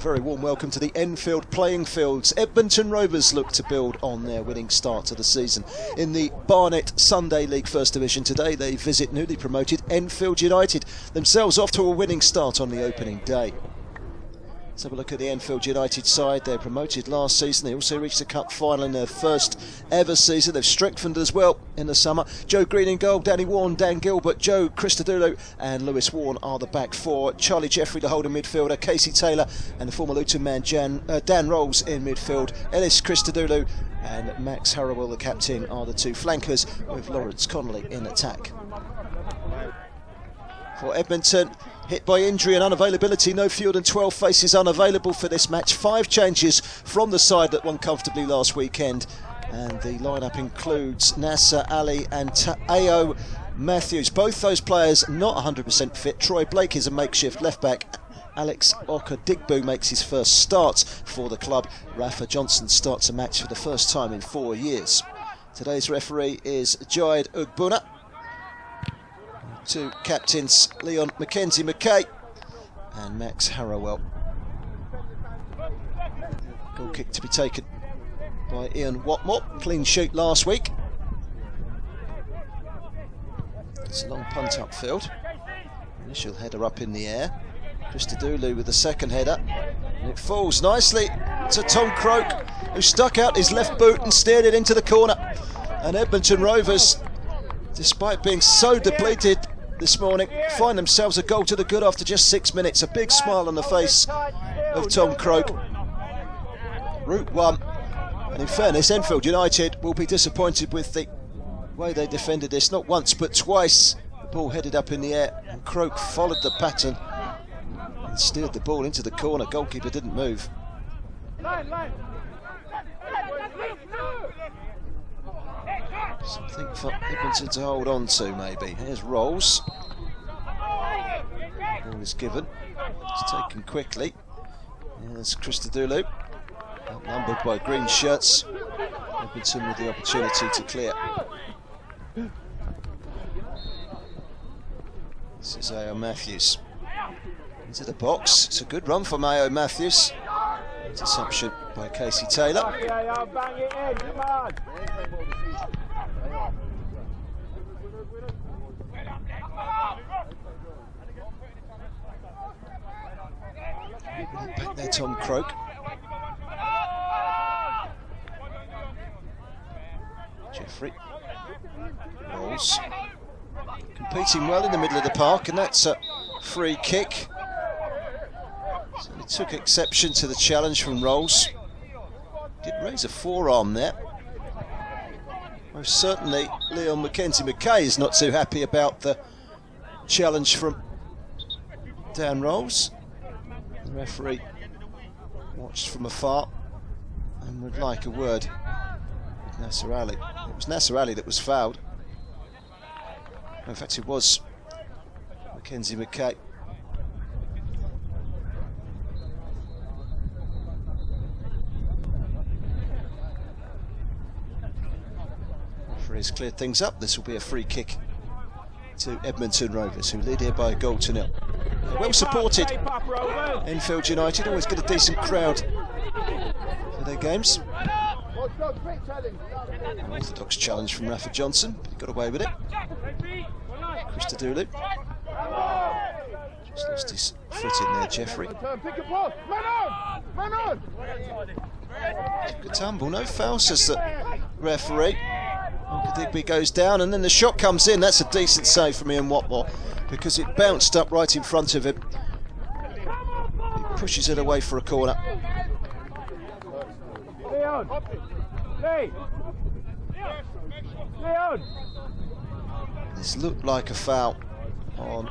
very warm welcome to the Enfield playing fields. Edmonton Rovers look to build on their winning start to the season. In the Barnet Sunday League First Division today, they visit newly promoted Enfield United, themselves off to a winning start on the opening day. Let's have a look at the Enfield United side. They promoted last season. They also reached the cup final in their first ever season. They've strengthened as well in the summer. Joe Green in goal, Danny Warren, Dan Gilbert, Joe Christodoulou and Lewis Warren are the back four. Charlie Jeffrey, the holding midfielder, Casey Taylor and the former Luton man Dan Rolls in midfield. Ellis Christodoulou and Max Harrowell, the captain, are the two flankers, with Lawrence Connolly in attack. For Edmonton, hit by injury and unavailability, no fewer than 12 faces unavailable for this match. 5 changes from the side that won comfortably last weekend. And the lineup includes Nasser Ali and Ao Matthews. Both those players not 100% fit. Troy Blake is a makeshift left back. Alex Okadigbo makes his first start for the club. Rafa Johnson starts a match for the first time in 4 years. Today's referee is Joyd Ugbuna. Two captains, Leon Mackenzie-Mackay and Max Harrowell. Goal kick to be taken by Ian Watmore. Clean sheet last week. It's a long punt upfield. Initial header up in the air. Christodoulou with the second header. And it falls nicely to Tom Croak, who stuck out his left boot and steered it into the corner. And Edmonton Rovers, despite being so depleted this morning, find themselves a goal to the good after just 6 minutes. A big smile on the face of Tom Croak. Route 1. And in fairness, Enfield United will be disappointed with the way they defended this. Not once but twice the ball headed up in the air and Croak followed the pattern and steered the ball into the corner. Goalkeeper didn't move. Something for Edmonton to hold on to, maybe. Here's Rolls. Ball is given. It's taken quickly. Here's Christodoulou, outnumbered by green shirts. Edmonton with the opportunity to clear. This is Ao Matthews. Into the box. It's a good run from Ao Matthews. Interception by Casey Taylor. Back there, Tom Croak. Jeffrey Rolls competing well in the middle of the park, and that's a free kick. So he took exception to the challenge from Rolls. Did raise a forearm there. Most certainly Leon Mackenzie-Mackay is not too happy about the challenge from Dan Rolls. The referee watched from afar and would like a word with Nasser Ali. It was Nasser Ali that was fouled. In fact, it was Mackenzie-Mackay. Referee's cleared things up. This will be a free kick to Edmonton Rovers, who lead here by a goal to nil. Well supported. Enfield United always get a decent crowd for their games. An orthodox challenge from Rafa Johnson, but he got away with it. Christodoulou just lost his foot in there, Jeffrey. Took a tumble, no foul, says the referee. Digby goes down and then the shot comes in. That's a decent save from Ian Watmore because it bounced up right in front of him. He pushes it away for a corner. This looked like a foul on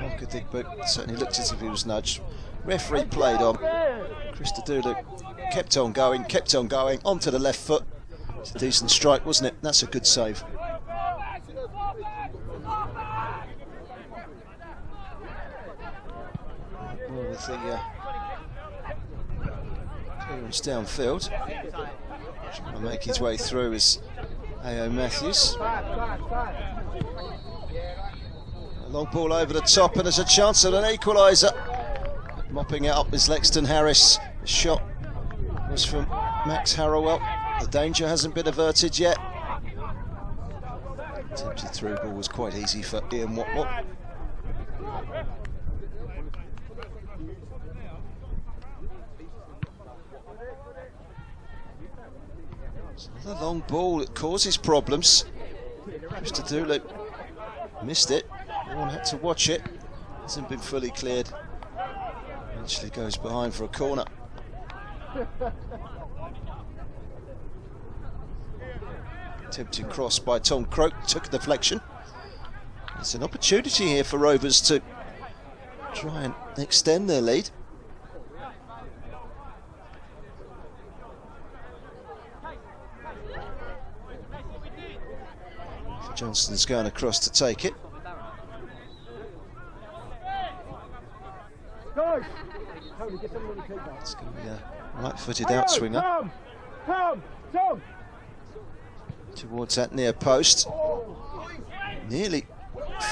Okadigbo. Certainly looked as if he was nudged. Referee played on. Christodoulou kept on going, onto the left foot. It's a decent strike, wasn't it? That's a good save. Well, with the clearance downfield, trying to make his way through is Ao Matthews. A long ball over the top, and there's a chance of an equaliser. Mopping it up is Lexton Harris. The shot was from Max Harrowell. The danger hasn't been averted yet. Attempted through ball was quite easy for Ian Watmore. It's another long ball that causes problems. Christodoulou missed it. One had to watch it. Hasn't been fully cleared. Eventually goes behind for a corner. Attempted cross by Tom Croak, took a deflection. It's an opportunity here for Rovers to try and extend their lead. Johnston's going across to take it. It's going to be a right-footed outswinger towards that near post. Nearly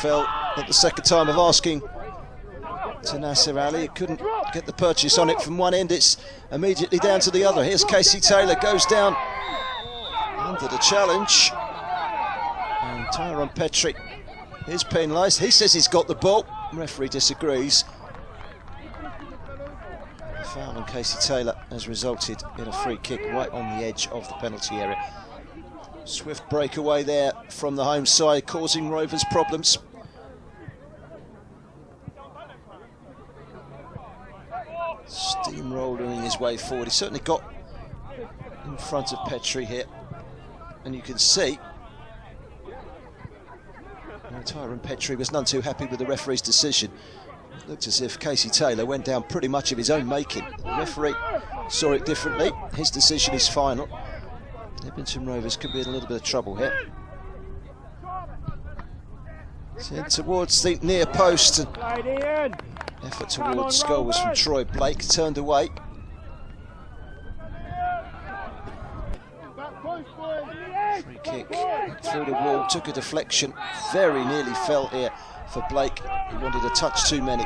fell at the second time of asking to Nasser Ali. He couldn't get the purchase on it from one end. It's immediately down to the other. Here's Casey Taylor, goes down under the challenge. And Tyrone Petrie is penalised. He says he's got the ball. Referee disagrees. The foul on Casey Taylor has resulted in a free kick right on the edge of the penalty area. Swift breakaway there from the home side, causing Rovers problems. Steamrolling his way forward. He certainly got in front of Petrie here. And you can see Tyrone Petrie was none too happy with the referee's decision. It looked as if Casey Taylor went down pretty much of his own making. The referee saw it differently. His decision is final. Edmonton Rovers could be in a little bit of trouble here. Sent towards the near post. And effort towards goal was from Troy Blake, turned away. Free kick through the wall, took a deflection, very nearly fell here for Blake. He wanted a touch too many.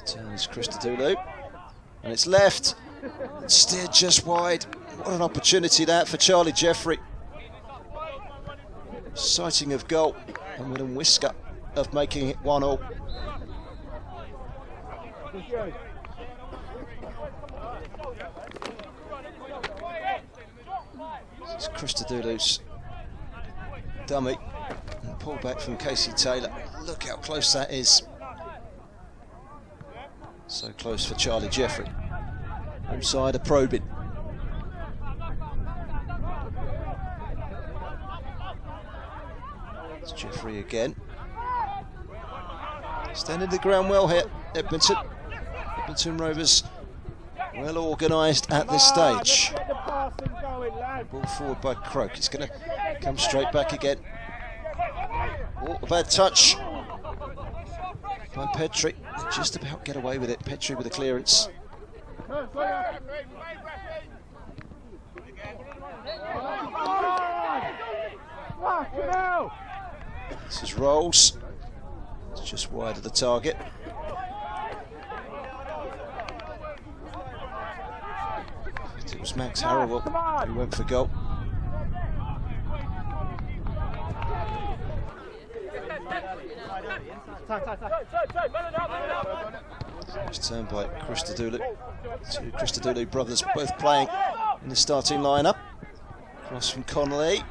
Turns Christodoulou, and it's left, steered just wide. What an opportunity that for Charlie Jeffrey. Sighting of goal and within whisker of making it 1-1. This is Christodoulou's dummy and pull back from Casey Taylor. Look how close that is. So close for Charlie Jeffrey. Inside a probing. It's Jeffrey again. Standing the ground well here, Edmonton. Edmonton Rovers well organised at this stage. Ball forward by Croak. It's going to come straight back again. Oh, a bad touch by Petrie. They just about get away with it. Petrie with a clearance. This is Rolls. It's just wide of the target. It was Max Harrowell who went for goal. It's turned by Christodoulou. Two Christodoulou brothers both playing in the starting lineup. Cross from Connolly.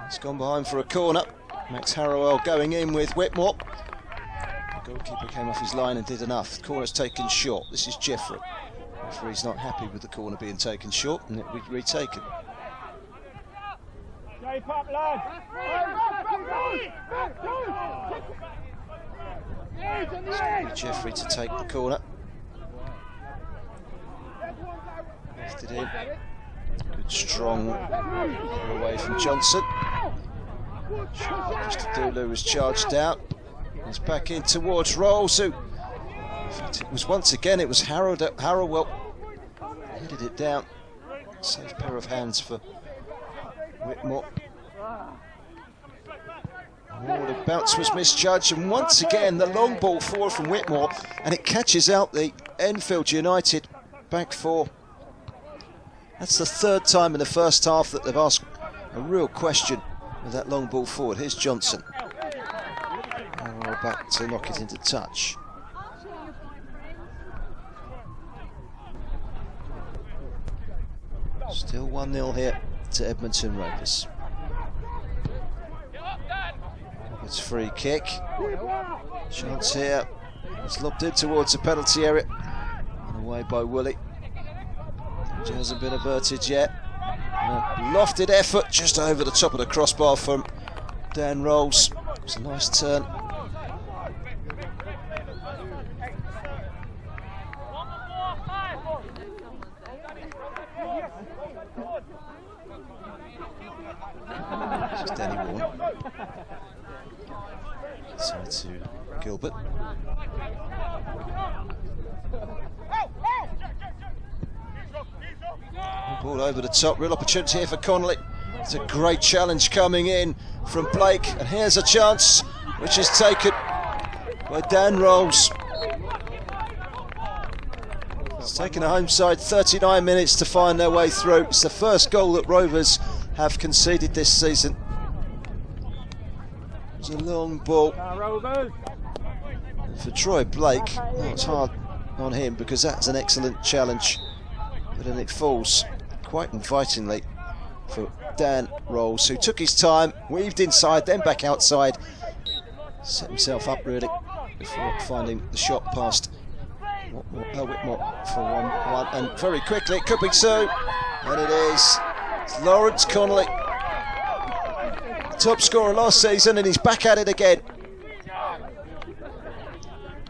It's gone behind for a corner. Max Harrowell going in with Whitmore. The goalkeeper came off his line and did enough. The corner's taken short. This is Jeffrey. The referee's not happy with the corner being taken short, and it will be retaken. Jeffrey to take the corner. Left it in. Good strong away from Johnson. Christodoulou was charged out. It's back in towards Rolls, who fact, it was once again, it was Harrowell headed it down. Safe pair of hands for Whitmore. Oh, the bounce was misjudged, and once again the long ball forward from Whitmore, and it catches out the Enfield United back four. That's the third time in the first half that they've asked a real question with that long ball forward. Here's Johnson. Oh, back to knock it into touch. Still 1-0 here to Edmonton Rovers. It's free kick. Chance here. It's lobbed in towards the penalty area. And away by Woolley. It hasn't been averted yet. A lofted effort just over the top of the crossbar from Dan Rolls. It's a nice turn. This is Danny Warren. Side to Gilbert. Ball over the top, real opportunity here for Connolly. It's a great challenge coming in from Blake, and here's a chance which is taken by Dan Rolls. It's taken a home side 39 minutes to find their way through. It's the first goal that Rovers have conceded this season. It's a long ball for Troy Blake. Oh, it's hard on him because that's an excellent challenge, but then it falls quite invitingly for Dan Rolls, who took his time, weaved inside, then back outside, set himself up really before finding the shot past Whitmore for 1-1, and very quickly it could be two, and it is. It's Lawrence Connolly, top scorer last season, and he's back at it again.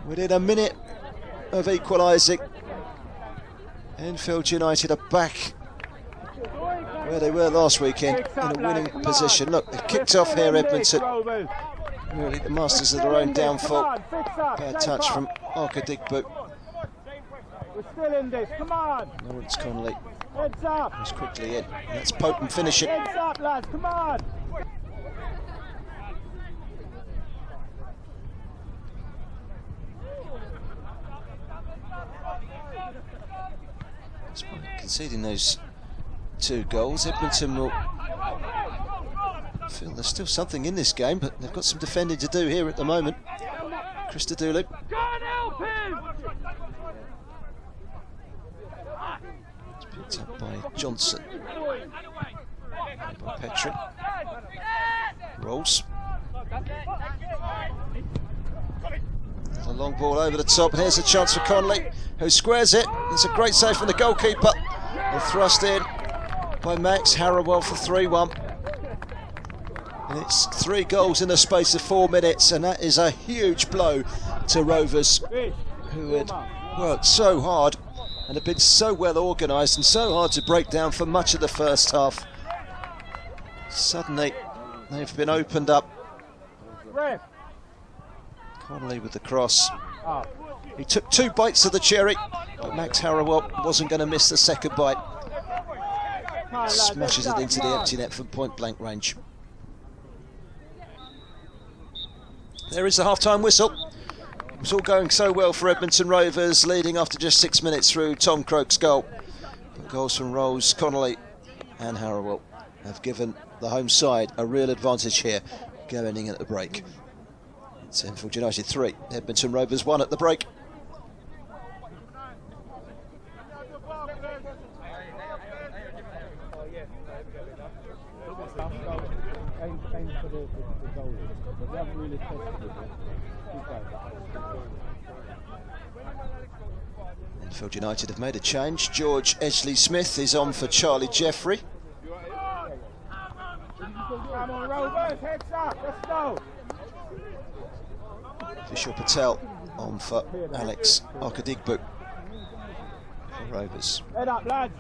Within a minute of equalising, Enfield United are back where they were last weekend in a winning position. Look, they've kicked off here, Edmonton. Really the masters of their own downfall. Bad touch from Arkadigbo. We're still in this, come on! Lawrence Connolly Heads up! was quickly in. That's potent finishing. Heads up, lads, come on! Despite conceding those two goals, Edmonton will feel there's still something in this game, but they've got some defending to do here at the moment. Christodoulou. It's picked up by Johnson. By Petrie. Rolls. A long ball over the top, and here's a chance for Connolly, who squares it. It's a great save from the goalkeeper. And thrust in by Max Harrowell for 3-1. And it's 3 goals in the space of 4 minutes, and that is a huge blow to Rovers, who had worked so hard and have been so well organised and so hard to break down for much of the first half. Suddenly they've been opened up. Connolly with the cross. He took 2 bites of the cherry, but Max Harrowell wasn't going to miss the second bite. Smashes it into the empty net from point blank range. There is the half-time whistle. It was all going so well for Edmonton Rovers, leading after just 6 minutes through Tom Croke's goal. But goals from Rolls, Connolly and Harrowell have given the home side a real advantage here, going in at the break. It's Enfield United 3, Edmonton Rovers 1 at the break. Enfield United have made a change. George Edgley-Smith is on for Charlie Jeffrey. Come on, Rovers, heads up, let's go! Vishal Patel on for Alex Arkadigbo for Rovers. Head up, lads!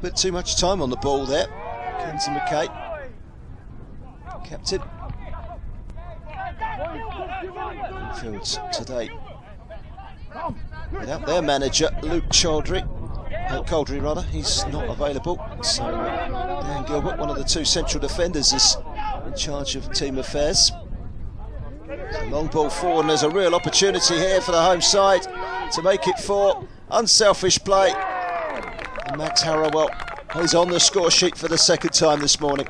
A bit too much time on the ball there. Kenzie McKay, captain. Enfield today without their manager Luke Caldry, he's not available, so Dan Gilbert, one of the two central defenders, is in charge of team affairs. So long ball forward, and there's a real opportunity here for the home side to make it 4. Unselfish play, and Max Harrowell is on the score sheet for the second time this morning.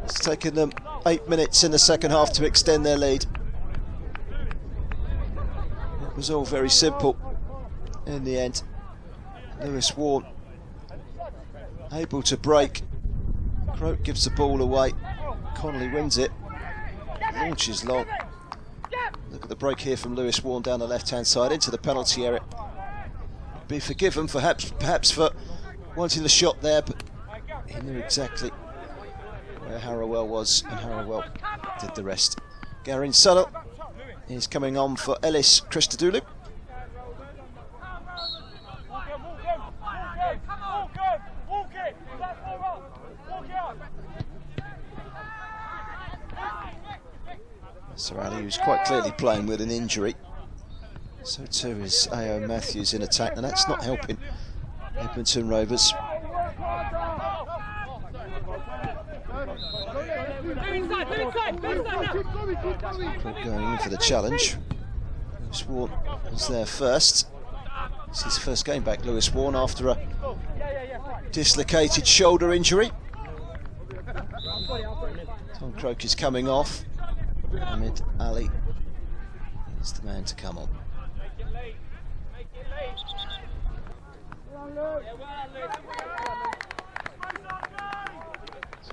It's taken them 8 minutes in the second half to extend their lead. It was all very simple in the end. Lewis Warren able to break. Croak gives the ball away. Connolly wins it. Launches long. Look at the break here from Lewis Warren down the left-hand side into the penalty area. Be forgiven perhaps for wanting the shot there, but he knew exactly where Harrowell was, and Harrowell did the rest. Garin Sunnell is coming on for Ellis Christodoulou. Sir Ali, who's quite clearly playing with an injury. So too is A.O. Matthews in attack, and that's not helping Edmonton Rovers. Going in for the challenge. Lewis Warren was there first. It's his first game back, Lewis Warren, after a dislocated shoulder injury. Tom Croak is coming off. Ahmed Ali is the man to come on.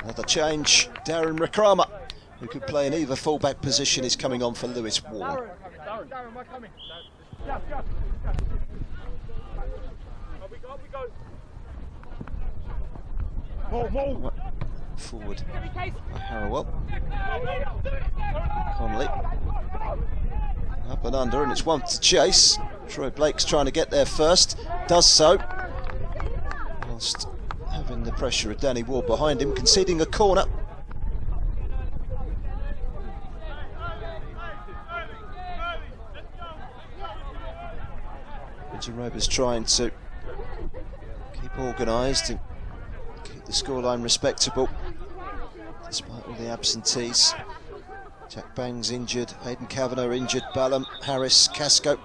Another change. Darren Rakrama, who could play in either fullback position, is coming on for Lewis Warren. Forward by Harrowell. Connolly up and under, and it's one to chase. Troy Blake's trying to get there first, does so whilst having the pressure of Danny Ward behind him, conceding a corner. Edmonton Rovers trying to keep organised and keep the scoreline respectable despite all the absentees. Jack Bang's injured, Hayden Kavanagh injured, Ballum, Harris, Casco,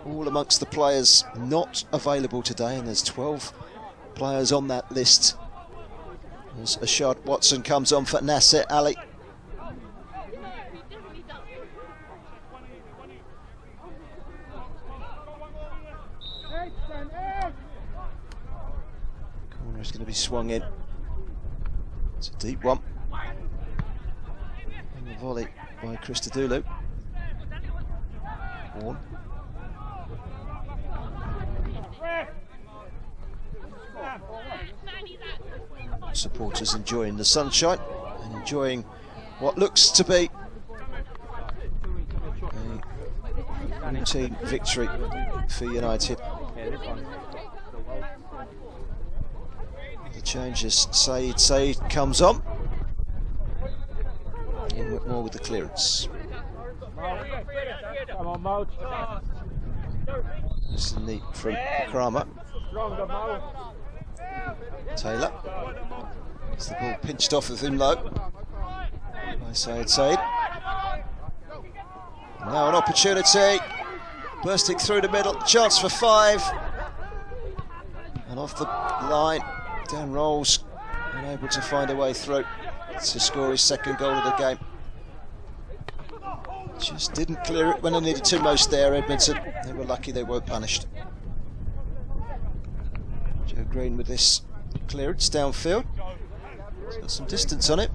all amongst the players not available today, and there's 12 players on that list as Ashad Watson comes on for Nasser Ali. Corner is going to be swung in. It's a deep one. And the volley by Christodoulou. Warren. Supporters enjoying the sunshine and enjoying what looks to be a routine victory for United. The changes, Saeed comes on. In Whitmore with the clearance. Come on, Mo. This is neat from Kramer. Taylor. It's the ball pinched off of him low by Saeed. Now an opportunity, bursting through the middle, chance for 5, and off the line, Dan Rolls unable to find a way through to score his second goal of the game. Just didn't clear it when they needed to most there, Edmonton. They were lucky they weren't punished. Joe Green with this clearance downfield. It's got some distance on it.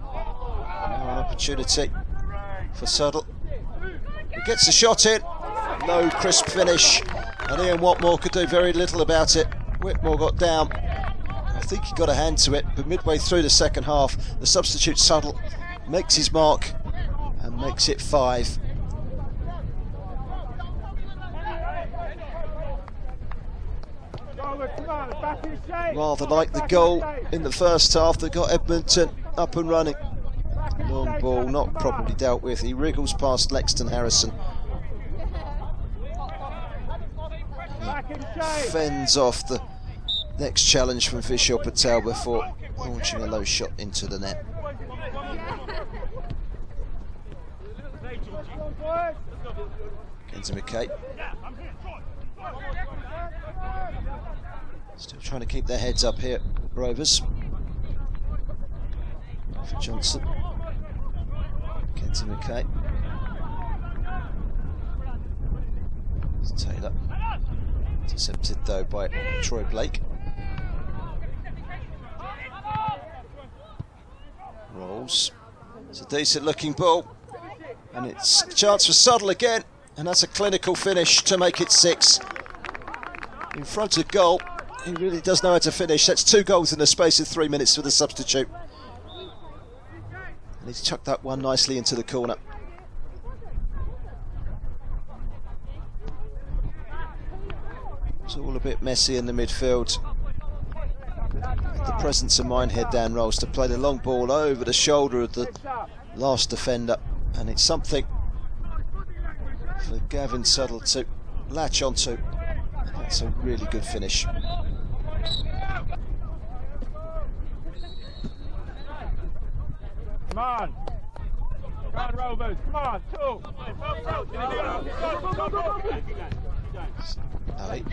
Now an opportunity for Suddle. He gets the shot in. Low, crisp finish. And Ian Watmore could do very little about it. Whitmore got down. I think he got a hand to it, but midway through the second half, the substitute Suddle makes his mark and makes it 5. Rovers, come on, back in shape. Rather like the goal in the first half that got Edmonton up and running. Long ball, not properly dealt with. He wriggles past Lexton Harrison. He fends off the next challenge from Vishal Patel before launching a low shot into the net. Kenzie McKay. Still trying to keep their heads up here, Rovers. For Johnson. Kenzie McKay. It's Taylor. Intercepted though by Troy Blake. Rolls. It's a decent looking ball. And it's a chance for Suddle again. And that's a clinical finish to make it 6. In front of goal. He really does know how to finish. That's 2 goals in the space of 3 minutes for the substitute. And he's chucked that one nicely into the corner. It's all a bit messy in the midfield. The presence of mind here, Dan Rolls, to play the long ball over the shoulder of the last defender. And it's something for Gavin Suddle to latch onto. That's a really good finish. Come on. Come on, Rovers. Come on, 2. Ali.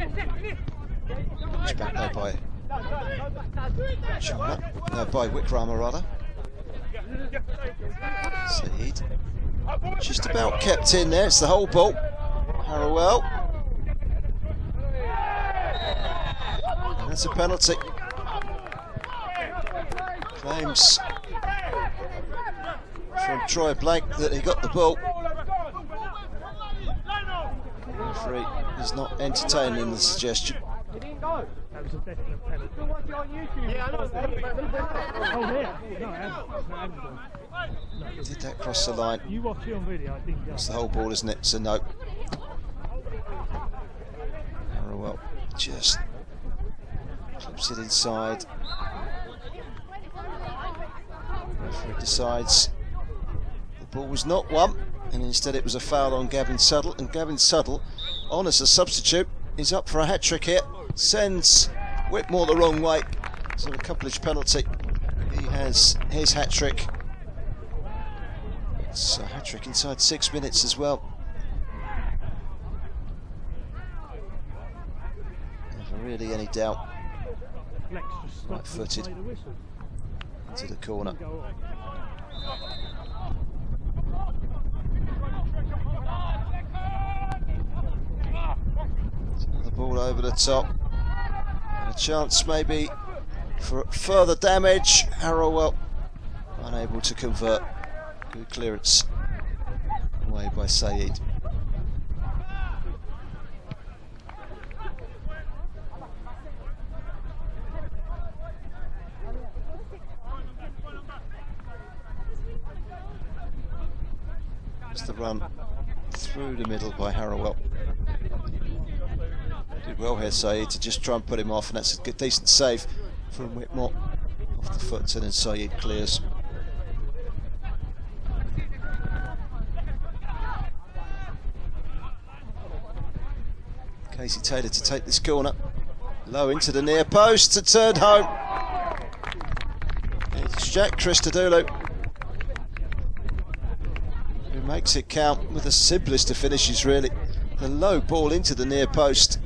Pushed back there by China. No, by Wickrama rather. Saeed. Just about kept in there. It's the whole ball. Harrowell. And that's a penalty. Claims from Troy Blake that he got the ball. The referee is not entertaining the suggestion. That was a definite penalty. Still watch it on YouTube. Yeah, I know. Did that cross the line? You watch it on video, I think. It's the whole ball, isn't it? It's a no. Harrowell just clips it inside. The referee decides the ball was not one, and instead it was a foul on Gavin Suddle. And Gavin Suddle, on as a substitute, is up for a hat-trick here. Sends Whitmore the wrong way. It's an accomplish penalty. He has his hat-trick. It's a hat-trick inside 6 minutes as well. Never really any doubt. Right-footed into the corner. Another ball over the top. And a chance maybe for further damage. Harrowell unable to convert. Good clearance away by Saeed. It's the run through the middle by Harrowell. Did well here, Saeed, to just try and put him off, and that's a good, decent save from Whitmore off the foot, and then Saeed clears. Casey Taylor to take this corner. Low into the near post to turn home. It's Jack Christodoulou who makes it count with the simplest of finishes, really. The low ball into the near post.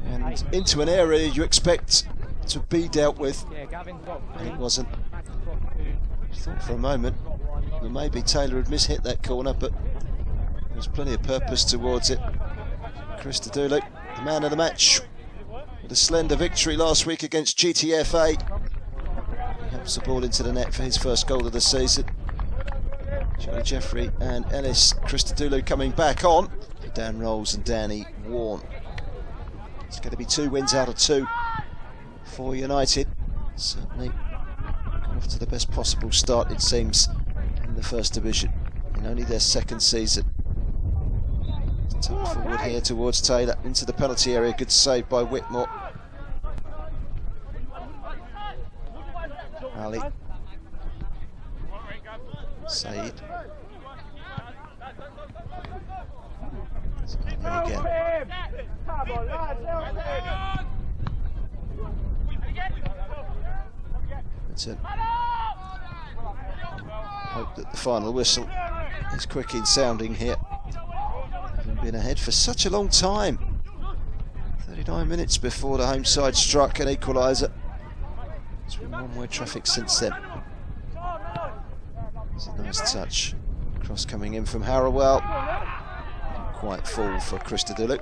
And into an area you expect to be dealt with. And it wasn't. I thought for a moment that maybe Taylor had mishit that corner, but there's plenty of purpose towards it. Christodoulou, the man of the match, with a slender victory last week against GTFA. He helps the ball into the net for his first goal of the season. Charlie Jeffrey and Ellis Christodoulou coming back on for Dan Rolls and Danny Warren. It's going to be 2 wins out of 2 for United. Certainly gone off to the best possible start, it seems, in the First Division in only their 2nd season. Tuck forward here towards Taylor, into the penalty area. Good save by Whitmore. Ali. Said. Again. Hope that the final whistle is quick in sounding here. Having been ahead for such a long time. 39 minutes before the home side struck an equaliser. It's been one-way traffic since then. It's a nice touch. Cross coming in from Harrowell. Didn't quite fall for Christodoulou.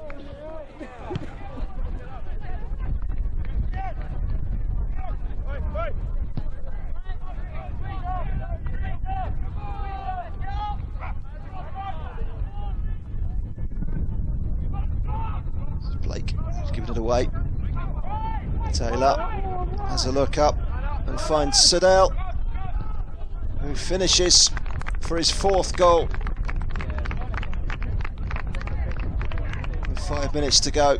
Blake has given it away. Taylor has a look up and finds Siddell, who finishes for his 4th goal. With 5 minutes to go,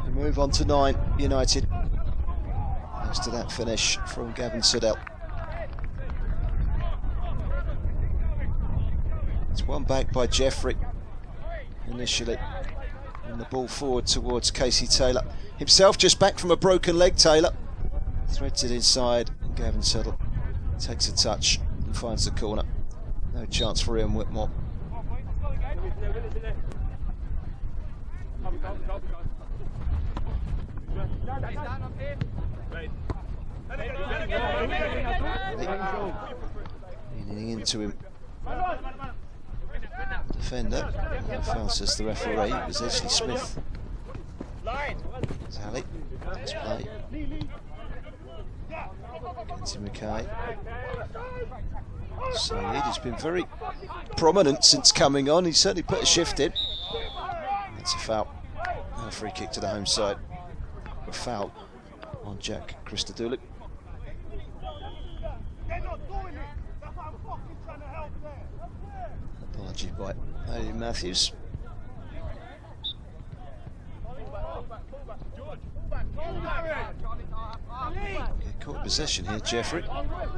we move on to 9 United. Thanks to that finish from Gavin Siddell. It's won back by Jeffrey initially. And the ball forward towards Casey Taylor. Himself just back from a broken leg, Taylor. Threads it inside, and Gavin Siddell takes a touch and finds the corner. No chance for Ian Whitmore. Leaning into him. Defender, foul says the referee. It was Ashley Smith. Sally, let's play. Kenty Mackay. Said has been very prominent since coming on. He certainly put a shift in. That's a foul. And a free kick to the home side. A foul on Jack Christodoulou. Apology by Eddie Matthews. Caught possession here, Jeffrey.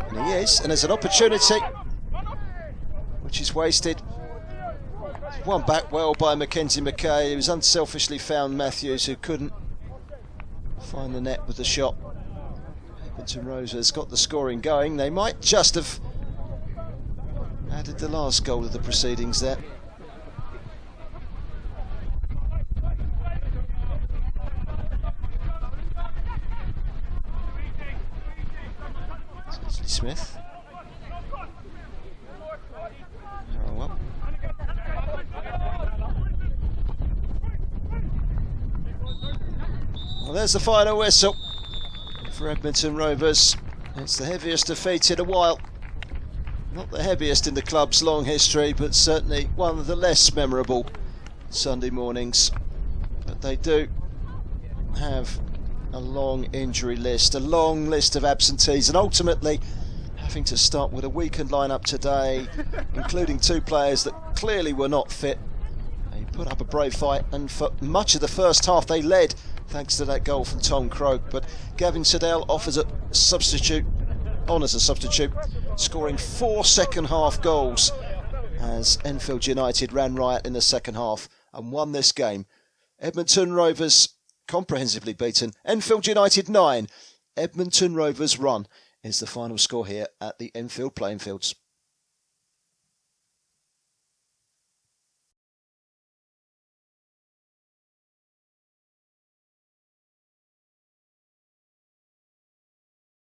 And he is, and there's an opportunity which is wasted. One back well by Mackenzie Mackay. It was unselfishly found Matthews, who couldn't find the net with the shot. Edmonton Rovers got the scoring going. They might just have added the last goal of the proceedings there. Ashley Smith. Well. Well, there's the final whistle for Edmonton Rovers. It's the heaviest defeat in a while. Not the heaviest in the club's long history, but certainly one of the less memorable Sunday mornings. But they do have a long injury list, a long list of absentees, and ultimately having to start with a weakened lineup today, including 2 players that clearly were not fit. They put up a brave fight, and for much of the first half they led thanks to that goal from Tom Croke, but Gavin Siddell offers a substitute, as a substitute, scoring 4 second half goals as Enfield United ran riot in the second half and won this game. Edmonton Rovers comprehensively beaten. Enfield United 9, Edmonton Rovers 1 is the final score here at the Enfield playing fields.